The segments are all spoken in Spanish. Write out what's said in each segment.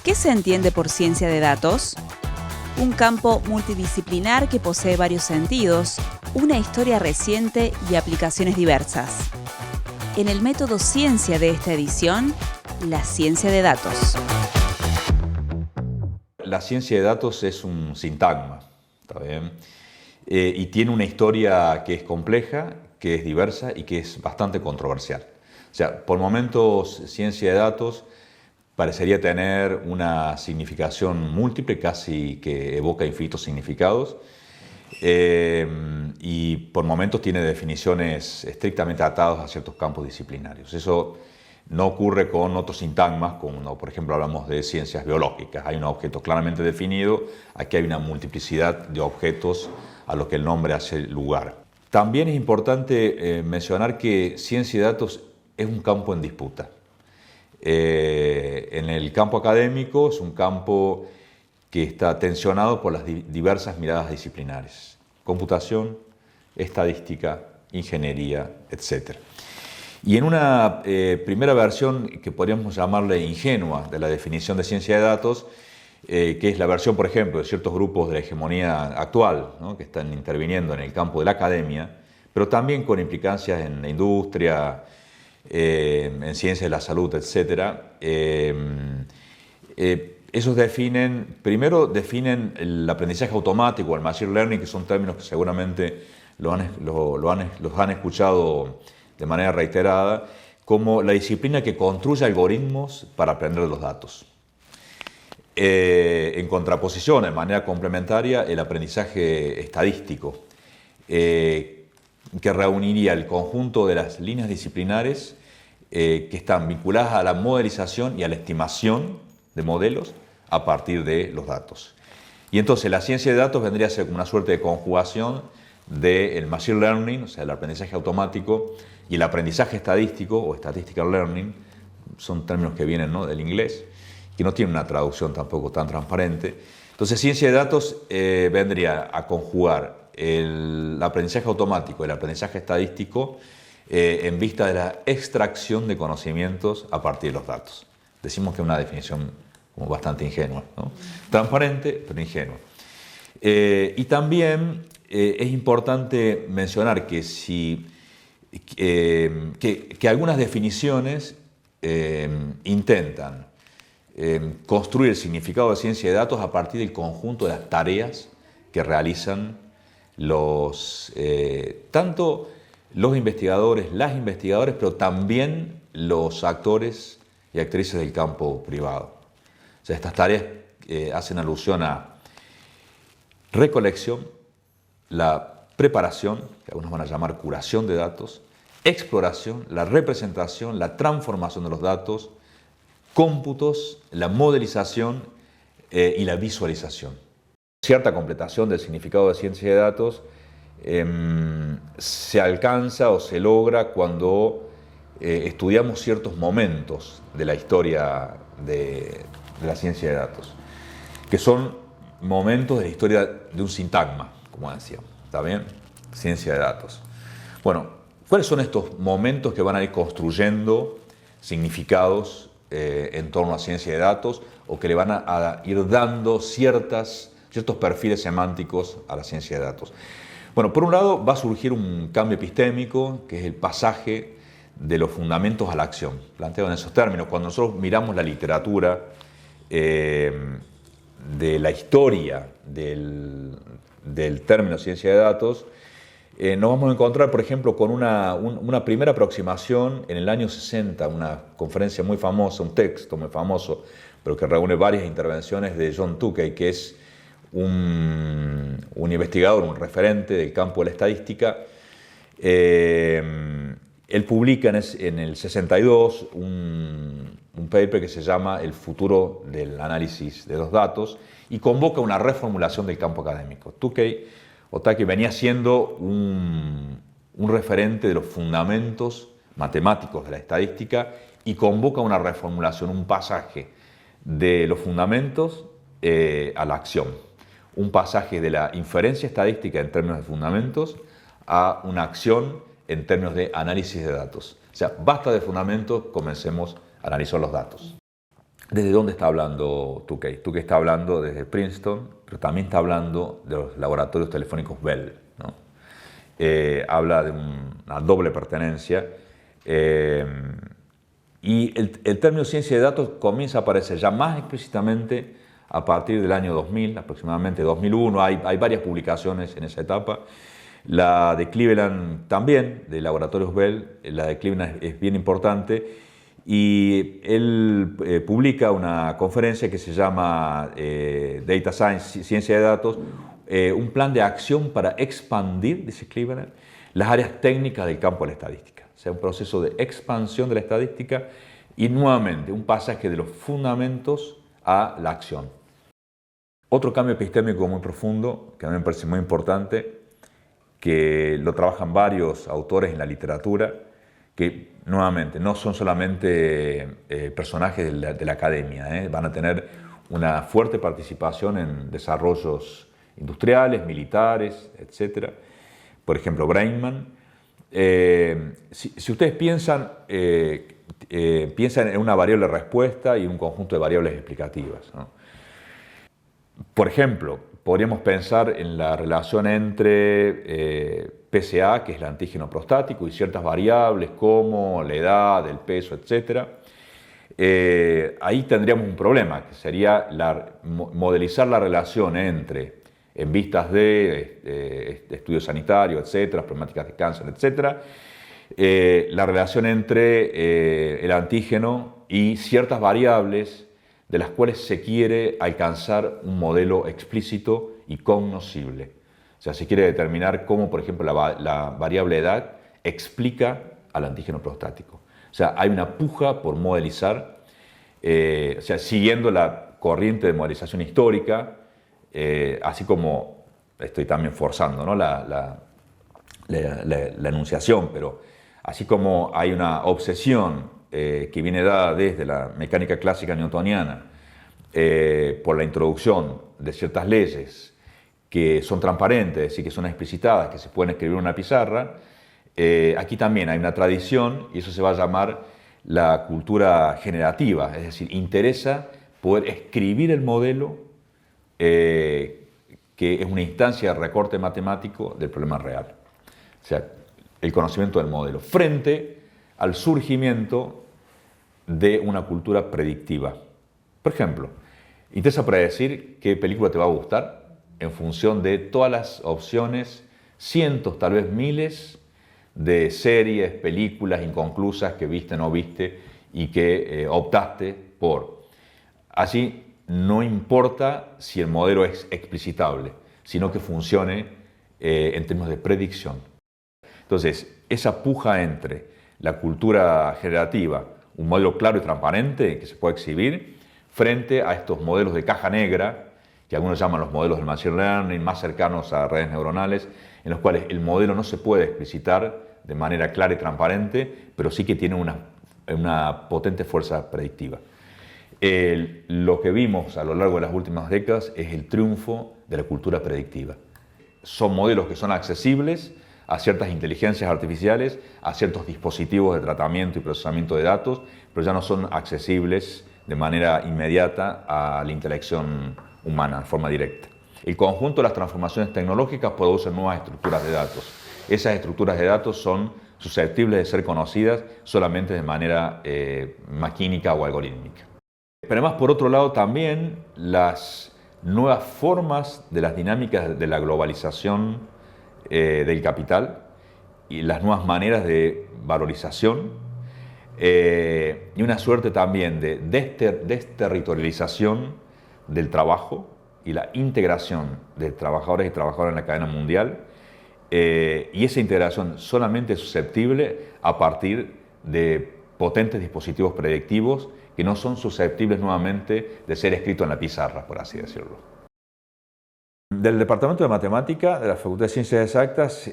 ¿Qué se entiende por ciencia de datos? Un campo multidisciplinar que posee varios sentidos, una historia reciente y aplicaciones diversas. En el método Ciencia de esta edición, la ciencia de datos. La ciencia de datos es un sintagma, ¿está bien? Y tiene una historia que es compleja, que es diversa y que es bastante controversial. O sea, por momentos, ciencia de datos parecería tener una significación múltiple, casi que evoca infinitos significados, y por momentos tiene definiciones estrictamente atadas a ciertos campos disciplinarios. Eso no ocurre con otros sintagmas, como por ejemplo hablamos de ciencias biológicas. Hay un objeto claramente definido, aquí hay una multiplicidad de objetos a los que el nombre hace lugar. También es importante mencionar que ciencia de datos es un campo en disputa. En el campo académico es un campo que está tensionado por las diversas miradas disciplinares: computación, estadística, ingeniería, etc. Y en una primera versión que podríamos llamarle ingenua de la definición de ciencia de datos, que es la versión, por ejemplo, de ciertos grupos de la hegemonía actual, ¿no?, que están interviniendo en el campo de la academia, pero también con implicancias en la industria, en ciencias de la salud, etc. Esos primero definen el aprendizaje automático, el machine learning, que son términos que seguramente los han escuchado de manera reiterada, como la disciplina que construye algoritmos para aprender los datos. En contraposición, de manera complementaria, el aprendizaje estadístico, que reuniría el conjunto de las líneas disciplinares que están vinculadas a la modelización y a la estimación de modelos a partir de los datos. Y entonces la ciencia de datos vendría a ser como una suerte de conjugación del machine learning, o sea, el aprendizaje automático, y el aprendizaje estadístico o statistical learning. Son términos que vienen, ¿no?, del inglés, que no tienen una traducción tampoco tan transparente. Entonces, ciencia de datos vendría a conjugar el aprendizaje automático y el aprendizaje estadístico en vista de la extracción de conocimientos a partir de los datos. Decimos que es una definición como bastante ingenua, ¿no? Transparente, pero ingenua. Y también es importante mencionar que, que algunas definiciones intentan construir el significado de ciencia de datos a partir del conjunto de las tareas que realizan tanto los investigadores, las investigadoras, pero también los actores y actrices del campo privado. O sea, estas tareas hacen alusión a recolección, la preparación, que algunos van a llamar curación de datos, exploración, la representación, la transformación de los datos, cómputos, la modelización y la visualización. Cierta completación del significado de ciencia de datos se alcanza o se logra cuando estudiamos ciertos momentos de la historia de la ciencia de datos, que son momentos de la historia de un sintagma, como decíamos. ¿Está bien? Ciencia de datos. Bueno, ¿cuáles son estos momentos que van a ir construyendo significados en torno a ciencia de datos, o que le van a ir dando ciertos perfiles semánticos a la ciencia de datos? Bueno, por un lado va a surgir un cambio epistémico, que es el pasaje de los fundamentos a la acción, planteado en esos términos. Cuando nosotros miramos la literatura de la historia del término ciencia de datos, nos vamos a encontrar, por ejemplo, con una primera aproximación en el año 60, una conferencia muy famosa, un texto muy famoso, pero que reúne varias intervenciones, de John Tukey, que es un investigador, un referente del campo de la estadística. Él publica en el 62 un paper que se llama El futuro del análisis de los datos, y convoca una reformulación del campo académico. Tukey venía siendo un referente de los fundamentos matemáticos de la estadística, y convoca una reformulación, un pasaje de los fundamentos a la acción, un pasaje de la inferencia estadística en términos de fundamentos a una acción en términos de análisis de datos. O sea, basta de fundamentos, comencemos a analizar los datos. ¿Desde dónde está hablando Tukey? Tukey está hablando desde Princeton, pero también está hablando de los laboratorios telefónicos Bell, ¿no? Habla de una doble pertenencia. Y el término ciencia de datos comienza a aparecer ya más explícitamente a partir del año 2000, aproximadamente 2001. Hay varias publicaciones en esa etapa. La de Cleveland también, de Laboratorios Bell, la de Cleveland es bien importante. Y él publica una conferencia que se llama Data Science, Ciencia de Datos, un plan de acción para expandir, dice Cleveland, las áreas técnicas del campo de la estadística. O sea, un proceso de expansión de la estadística y nuevamente un pasaje de los fundamentos a la acción. Otro cambio epistémico muy profundo, que a mí me parece muy importante, que lo trabajan varios autores en la literatura, que nuevamente no son solamente personajes de la academia, van a tener una fuerte participación en desarrollos industriales, militares, etc. Por ejemplo, Brainman. Si ustedes piensan en una variable respuesta y un conjunto de variables explicativas, ¿no? Por ejemplo, podríamos pensar en la relación entre PSA, que es el antígeno prostático, y ciertas variables como la edad, el peso, etc. Ahí tendríamos un problema, que sería modelizar la relación entre, en vistas de estudios sanitarios, etcétera, problemáticas de cáncer, etcétera, la relación entre el antígeno y ciertas variables de las cuales se quiere alcanzar un modelo explícito y cognoscible. O sea, se quiere determinar cómo, por ejemplo, la variable edad explica al antígeno prostático. O sea, hay una puja por modelizar, o sea, siguiendo la corriente de modelización histórica, así como estoy también forzando, ¿no?, la enunciación, pero así como hay una obsesión que viene dada desde la mecánica clásica newtoniana por la introducción de ciertas leyes que son transparentes, es decir, que son explicitadas, que se pueden escribir en una pizarra, aquí también hay una tradición y eso se va a llamar la cultura generativa, es decir, interesa poder escribir el modelo que es una instancia de recorte matemático del problema real. O sea, el conocimiento del modelo, frente al surgimiento de una cultura predictiva. Por ejemplo, interesa predecir qué película te va a gustar en función de todas las opciones, cientos, tal vez miles, de series, películas inconclusas que viste o no viste y que optaste por. Así, no importa si el modelo es explicitable, sino que funcione en términos de predicción. Entonces, esa puja entre la cultura generativa, un modelo claro y transparente que se puede exhibir, frente a estos modelos de caja negra, que algunos llaman los modelos del machine learning, más cercanos a redes neuronales, en los cuales el modelo no se puede explicitar de manera clara y transparente, pero sí que tiene una potente fuerza predictiva. Lo que vimos a lo largo de las últimas décadas es el triunfo de la cultura predictiva. Son modelos que son accesibles a ciertas inteligencias artificiales, a ciertos dispositivos de tratamiento y procesamiento de datos, pero ya no son accesibles de manera inmediata a la intelección humana, de forma directa. El conjunto de las transformaciones tecnológicas producen nuevas estructuras de datos. Esas estructuras de datos son susceptibles de ser conocidas solamente de manera maquínica o algorítmica. Pero además, por otro lado, también las nuevas formas de las dinámicas de la globalización del capital y las nuevas maneras de valorización y una suerte también de desterritorialización del trabajo y la integración de trabajadores y trabajadoras en la cadena mundial, y esa integración solamente es susceptible a partir de potentes dispositivos predictivos que no son susceptibles nuevamente de ser escritos en la pizarra, por así decirlo. Del Departamento de Matemática de la Facultad de Ciencias Exactas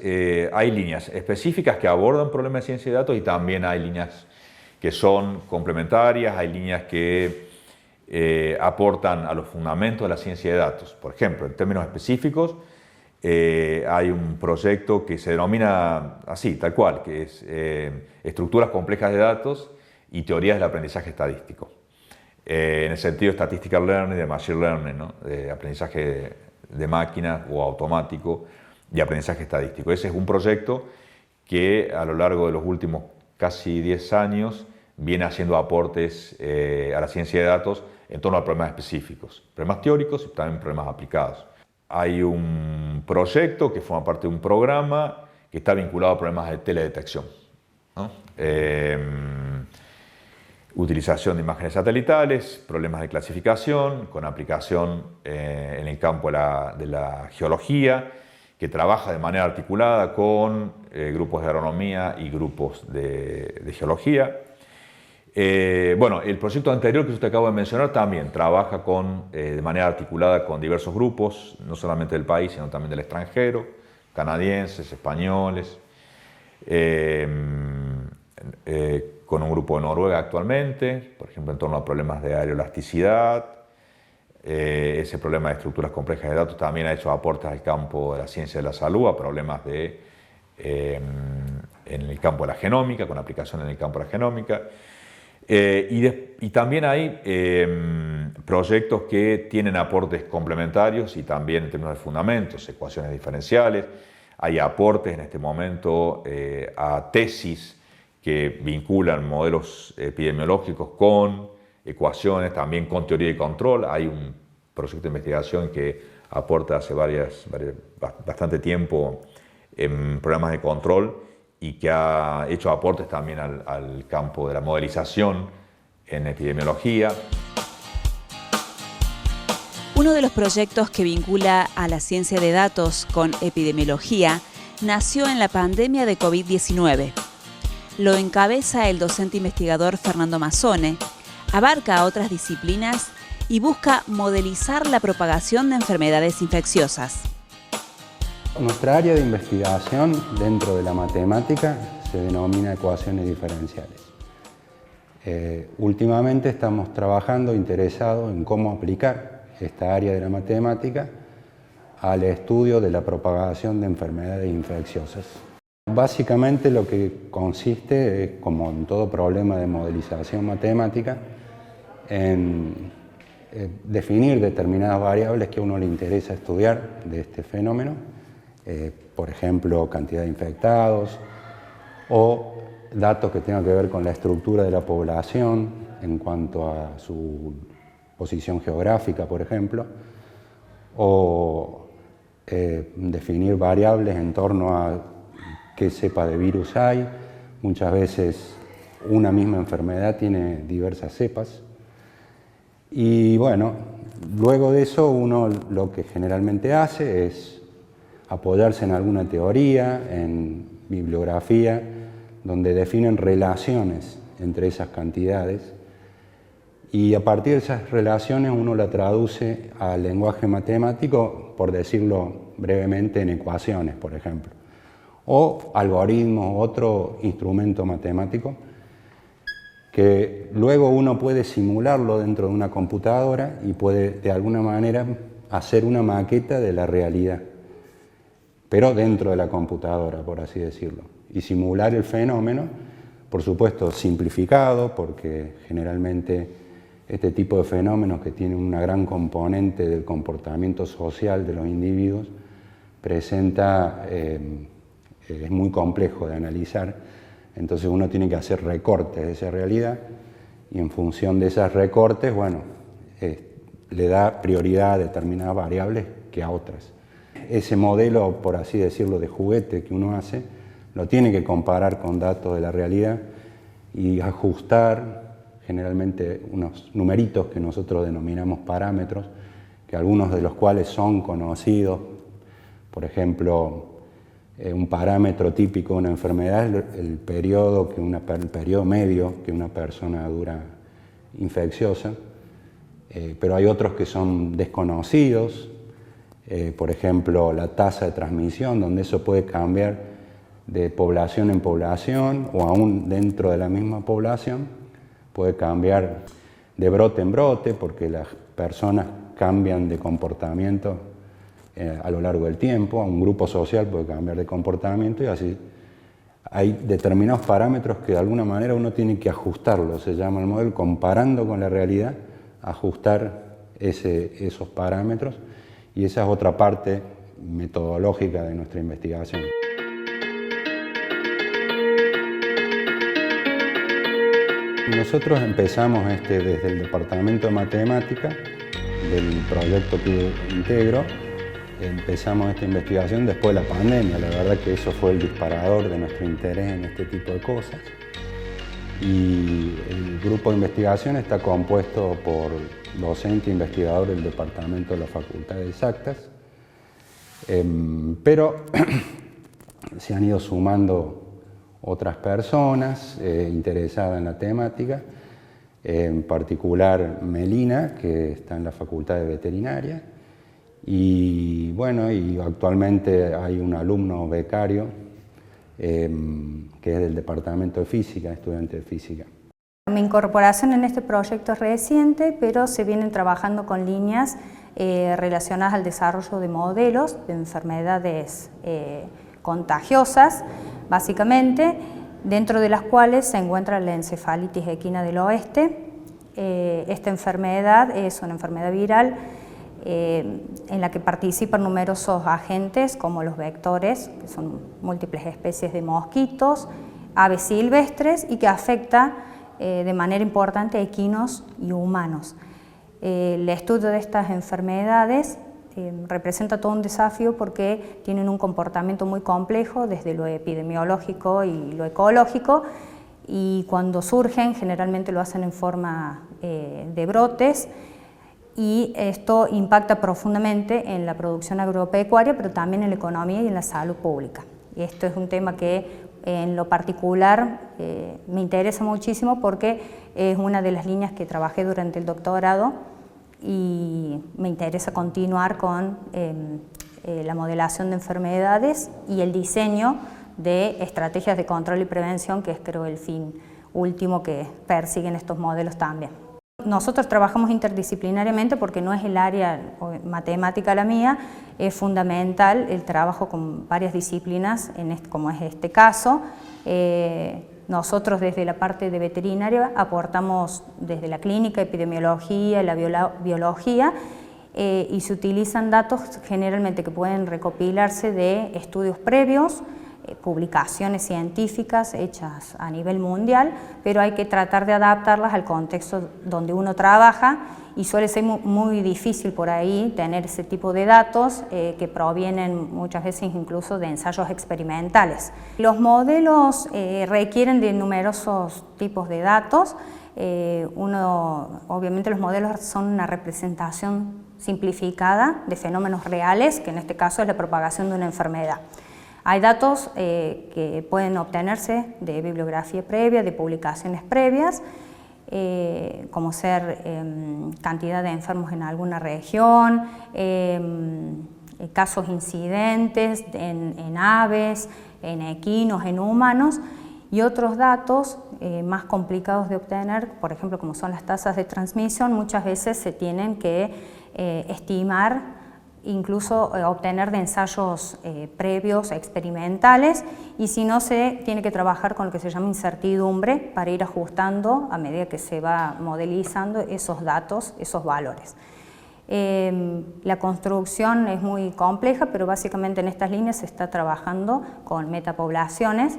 hay líneas específicas que abordan problemas de ciencia de datos y también hay líneas que son complementarias, hay líneas que aportan a los fundamentos de la ciencia de datos. Por ejemplo, en términos específicos, hay un proyecto que se denomina así, tal cual, que es Estructuras complejas de datos y teorías del aprendizaje estadístico. en el sentido de statistical learning, de machine learning, ¿no? De aprendizaje de máquina o automático y aprendizaje estadístico. Ese es un proyecto que a lo largo de los últimos casi 10 años viene haciendo aportes a la ciencia de datos en torno a problemas específicos, problemas teóricos y también problemas aplicados. Hay un proyecto que forma parte de un programa que está vinculado a problemas de teledetección, ¿no? Utilización de imágenes satelitales, problemas de clasificación, con aplicación en el campo de la geología, que trabaja de manera articulada con grupos de agronomía y grupos de geología. Bueno, el proyecto anterior que usted acaba de mencionar también trabaja de manera articulada con diversos grupos, no solamente del país, sino también del extranjero, canadienses, españoles, con un grupo de Noruega actualmente, por ejemplo, en torno a problemas de aeroelasticidad. Ese problema de estructuras complejas de datos también ha hecho aportes al campo de la ciencia de la salud, a problemas en el campo de la genómica, con aplicación en el campo de la genómica. Y también hay proyectos que tienen aportes complementarios y también en términos de fundamentos, ecuaciones diferenciales. Hay aportes en este momento a tesis que vinculan modelos epidemiológicos con ecuaciones, también con teoría y control. Hay un proyecto de investigación que aporta hace bastante tiempo en programas de control y que ha hecho aportes también al campo de la modelización en epidemiología. Uno de los proyectos que vincula a la ciencia de datos con epidemiología nació en la pandemia de COVID-19. Lo encabeza el docente investigador Fernando Mazzone, abarca a otras disciplinas y busca modelizar la propagación de enfermedades infecciosas. Nuestra área de investigación dentro de la matemática se denomina ecuaciones diferenciales. Últimamente estamos trabajando interesados en cómo aplicar esta área de la matemática al estudio de la propagación de enfermedades infecciosas. Básicamente lo que consiste es, como en todo problema de modelización matemática, en definir determinadas variables que a uno le interesa estudiar de este fenómeno, por ejemplo, cantidad de infectados o datos que tengan que ver con la estructura de la población en cuanto a su posición geográfica, por ejemplo, o definir variables en torno a qué cepa de virus hay. Muchas veces una misma enfermedad tiene diversas cepas. Y bueno, luego de eso uno lo que generalmente hace es apoyarse en alguna teoría, en bibliografía, donde definen relaciones entre esas cantidades y a partir de esas relaciones uno la traduce al lenguaje matemático, por decirlo brevemente, en ecuaciones, por ejemplo, o algoritmos, otro instrumento matemático que luego uno puede simularlo dentro de una computadora y puede de alguna manera hacer una maqueta de la realidad, pero dentro de la computadora, por así decirlo, y simular el fenómeno, por supuesto simplificado, porque generalmente este tipo de fenómenos que tienen una gran componente del comportamiento social de los individuos presenta, es muy complejo de analizar. Entonces uno tiene que hacer recortes de esa realidad y en función de esos recortes, bueno, le da prioridad a determinadas variables que a otras. Ese modelo, por así decirlo, de juguete que uno hace, lo tiene que comparar con datos de la realidad y ajustar generalmente unos numeritos que nosotros denominamos parámetros, que algunos de los cuales son conocidos. Por ejemplo, un parámetro típico de una enfermedad es el periodo medio que una persona dura infecciosa, pero hay otros que son desconocidos, por ejemplo la tasa de transmisión, donde eso puede cambiar de población en población o aún dentro de la misma población, puede cambiar de brote en brote porque las personas cambian de comportamiento a lo largo del tiempo, un grupo social puede cambiar de comportamiento y así. Hay determinados parámetros que de alguna manera uno tiene que ajustarlos, se llama el modelo, comparando con la realidad ajustar esos parámetros, y esa es otra parte metodológica de nuestra investigación. Nosotros empezamos desde el Departamento de Matemática del proyecto PIDE Integro, empezamos esta investigación después de la pandemia. La verdad que eso fue el disparador de nuestro interés en este tipo de cosas. Y el grupo de investigación está compuesto por docentes e investigadores del Departamento de la Facultad de Exactas, pero se han ido sumando otras personas interesadas en la temática, en particular Melina, que está en la Facultad de Veterinaria, y bueno, y actualmente hay un alumno becario que es del Departamento de Física, estudiante de Física. Mi incorporación en este proyecto es reciente, pero se vienen trabajando con líneas relacionadas al desarrollo de modelos de enfermedades contagiosas, básicamente, dentro de las cuales se encuentra la encefalitis equina del oeste. Esta enfermedad es una enfermedad viral en la que participan numerosos agentes como los vectores, que son múltiples especies de mosquitos, aves silvestres, y que afecta de manera importante a equinos y humanos. El estudio de estas enfermedades representa todo un desafío porque tienen un comportamiento muy complejo desde lo epidemiológico y lo ecológico, y cuando surgen generalmente lo hacen en forma de brotes, y esto impacta profundamente en la producción agropecuaria, pero también en la economía y en la salud pública. Y esto es un tema que en lo particular me interesa muchísimo porque es una de las líneas que trabajé durante el doctorado y me interesa continuar con la modelación de enfermedades y el diseño de estrategias de control y prevención, que es, creo, el fin último que persiguen estos modelos también. Nosotros trabajamos interdisciplinariamente porque no es el área matemática la mía, es fundamental el trabajo con varias disciplinas, como es este caso. Nosotros desde la parte de veterinaria aportamos desde la clínica, epidemiología, la biología, y se utilizan datos generalmente que pueden recopilarse de estudios previos, publicaciones científicas hechas a nivel mundial, pero hay que tratar de adaptarlas al contexto donde uno trabaja, y suele ser muy difícil por ahí tener ese tipo de datos que provienen muchas veces incluso de ensayos experimentales. Los modelos requieren de numerosos tipos de datos. Obviamente los modelos son una representación simplificada de fenómenos reales, que en este caso es la propagación de una enfermedad. Hay datos que pueden obtenerse de bibliografía previa, de publicaciones previas, como ser cantidad de enfermos en alguna región, casos incidentes en aves, en equinos, en humanos, y otros datos más complicados de obtener, por ejemplo, como son las tasas de transmisión. Muchas veces se tienen que estimar, incluso obtener de ensayos previos, experimentales, y si no, se tiene que trabajar con lo que se llama incertidumbre para ir ajustando a medida que se va modelizando esos datos, esos valores. La construcción es muy compleja, pero básicamente en estas líneas se está trabajando con metapoblaciones,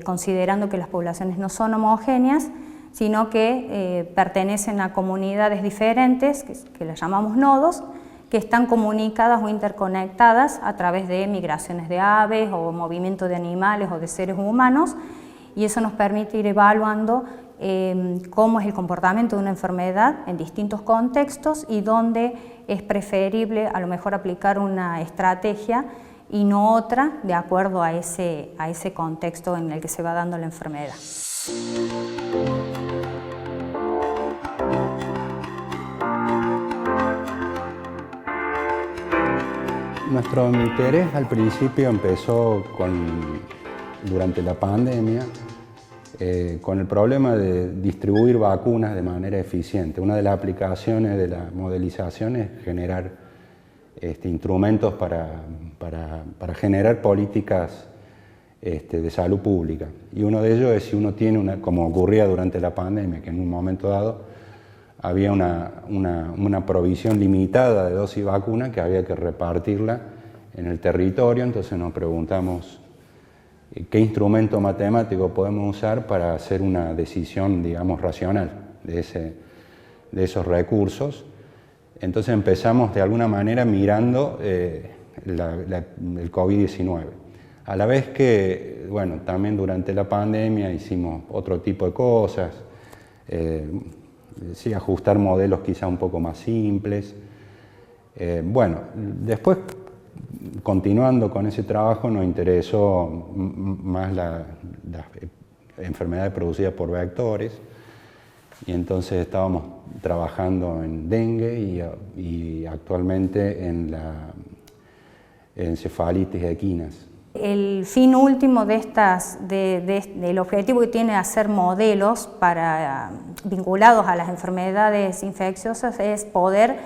considerando que las poblaciones no son homogéneas, sino que pertenecen a comunidades diferentes, que las llamamos nodos, que están comunicadas o interconectadas a través de migraciones de aves o movimiento de animales o de seres humanos, y eso nos permite ir evaluando cómo es el comportamiento de una enfermedad en distintos contextos y dónde es preferible a lo mejor aplicar una estrategia y no otra de acuerdo a ese contexto en el que se va dando la enfermedad. Nuestro interés al principio empezó durante la pandemia con el problema de distribuir vacunas de manera eficiente. Una de las aplicaciones de la modelización es generar instrumentos para generar políticas de salud pública. Y uno de ellos es si uno tiene como ocurría durante la pandemia, que en un momento dado había una provisión limitada de dosis de vacuna que había que repartirla en el territorio. Entonces nos preguntamos qué instrumento matemático podemos usar para hacer una decisión, digamos, racional de esos recursos. Entonces empezamos de alguna manera mirando el COVID-19. A la vez que, bueno, también durante la pandemia hicimos otro tipo de cosas, sí, ajustar modelos quizá un poco más simples. Bueno, después, continuando con ese trabajo, nos interesó más las enfermedades producidas por vectores, y entonces estábamos trabajando en dengue y actualmente en la encefalitis equinas. El fin último del objetivo que tiene hacer modelos vinculados a las enfermedades infecciosas es poder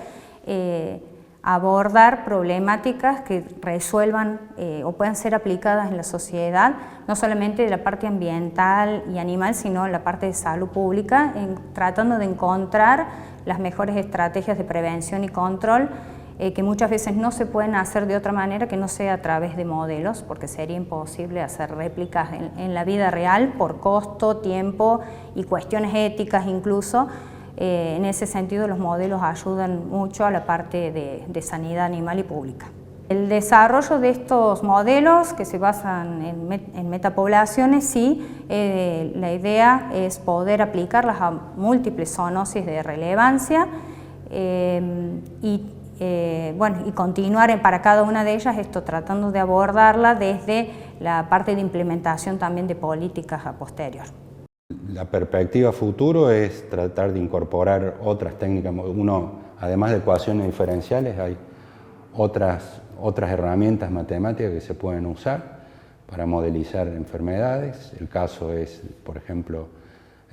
abordar problemáticas que resuelvan o puedan ser aplicadas en la sociedad, no solamente de la parte ambiental y animal, sino la parte de salud pública, tratando de encontrar las mejores estrategias de prevención y control que muchas veces no se pueden hacer de otra manera que no sea a través de modelos, porque sería imposible hacer réplicas en la vida real por costo, tiempo y cuestiones éticas incluso. En ese sentido los modelos ayudan mucho a la parte de sanidad animal y pública. El desarrollo de estos modelos que se basan en metapoblaciones, sí, la idea es poder aplicarlas a múltiples zoonosis de relevancia y continuar para cada una de ellas tratando de abordarla desde la parte de implementación también de políticas a posterior. La perspectiva futuro es tratar de incorporar otras técnicas. Además de ecuaciones diferenciales, hay otras herramientas matemáticas que se pueden usar para modelizar enfermedades. El caso es, por ejemplo,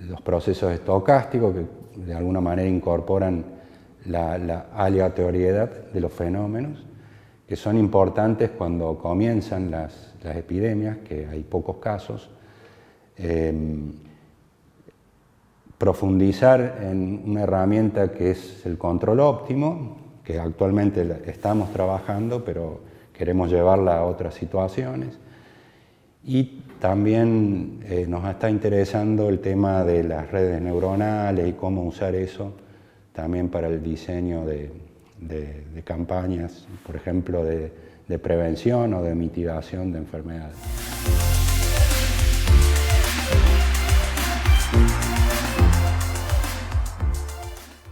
los procesos estocásticos que de alguna manera incorporan la aleatoriedad de los fenómenos, que son importantes cuando comienzan las epidemias, que hay pocos casos. Profundizar en una herramienta que es el control óptimo, que actualmente estamos trabajando, pero queremos llevarla a otras situaciones. Y también nos está interesando el tema de las redes neuronales y cómo usar eso también para el diseño de campañas, por ejemplo, de prevención o de mitigación de enfermedades.